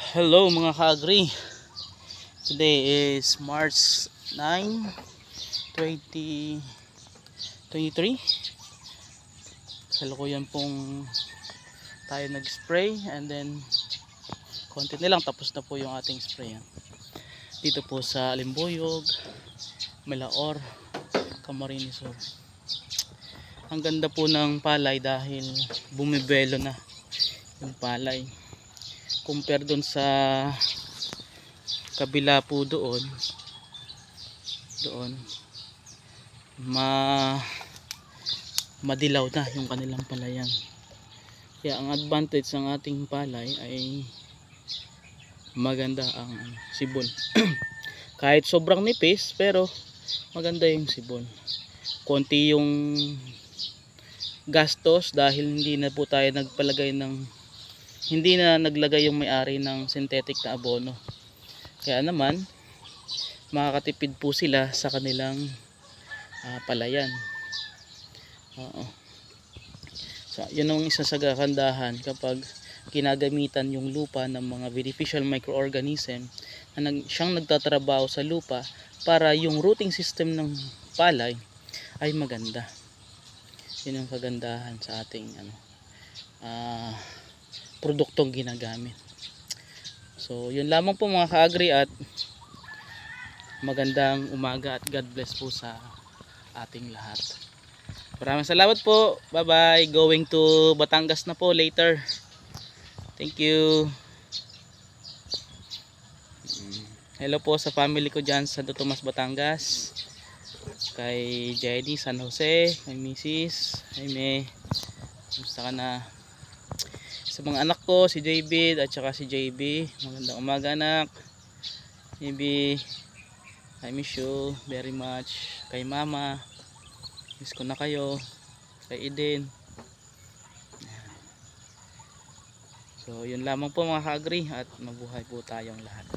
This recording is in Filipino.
Hello mga ka-agri. Today is March 9, 2023. Kasalukuyan pong tayo nag-spray and then konti na lang tapos na po yung ating spray. Dito po sa Alimbuyog, Melaor, Camarines Sur. Ang ganda po ng palay dahil bumibelo na yung palay. Compare doon sa kabila po doon madilaw na yung kanilang palayan. Kaya ang advantage ng ating palay ay maganda ang sibol. Kahit sobrang nipis pero maganda yung sibol. Konti yung gastos dahil hindi na po tayo hindi na naglagay yung may-ari ng synthetic na abono. Kaya naman makakatipid po sila sa kanilang palayan. So, yun ang isa sa kagandahan kapag ginagamitan yung lupa ng mga beneficial microorganism na siyang nagtatrabaho sa lupa para yung rooting system ng palay ay maganda. Yun ang kagandahan sa ating produktong ginagamit. So yun lamang po mga ka-agri at magandang umaga at God bless po sa ating lahat. Maraming salamat po. Bye bye. Going to Batangas na po later. Thank you. Hello po sa family ko dyan sa Santo Tomas, Batangas. Kay Jenny San Jose, kay Mrs. Jaime. Kumusta ka na? Sa mga anak ko, si JB at saka si JB. Magandang umaga anak. JB, I miss you very much. Kay mama, miss ko na kayo. Kay Eden. So yun lamang po mga ka-agri at mabuhay po tayong lahat.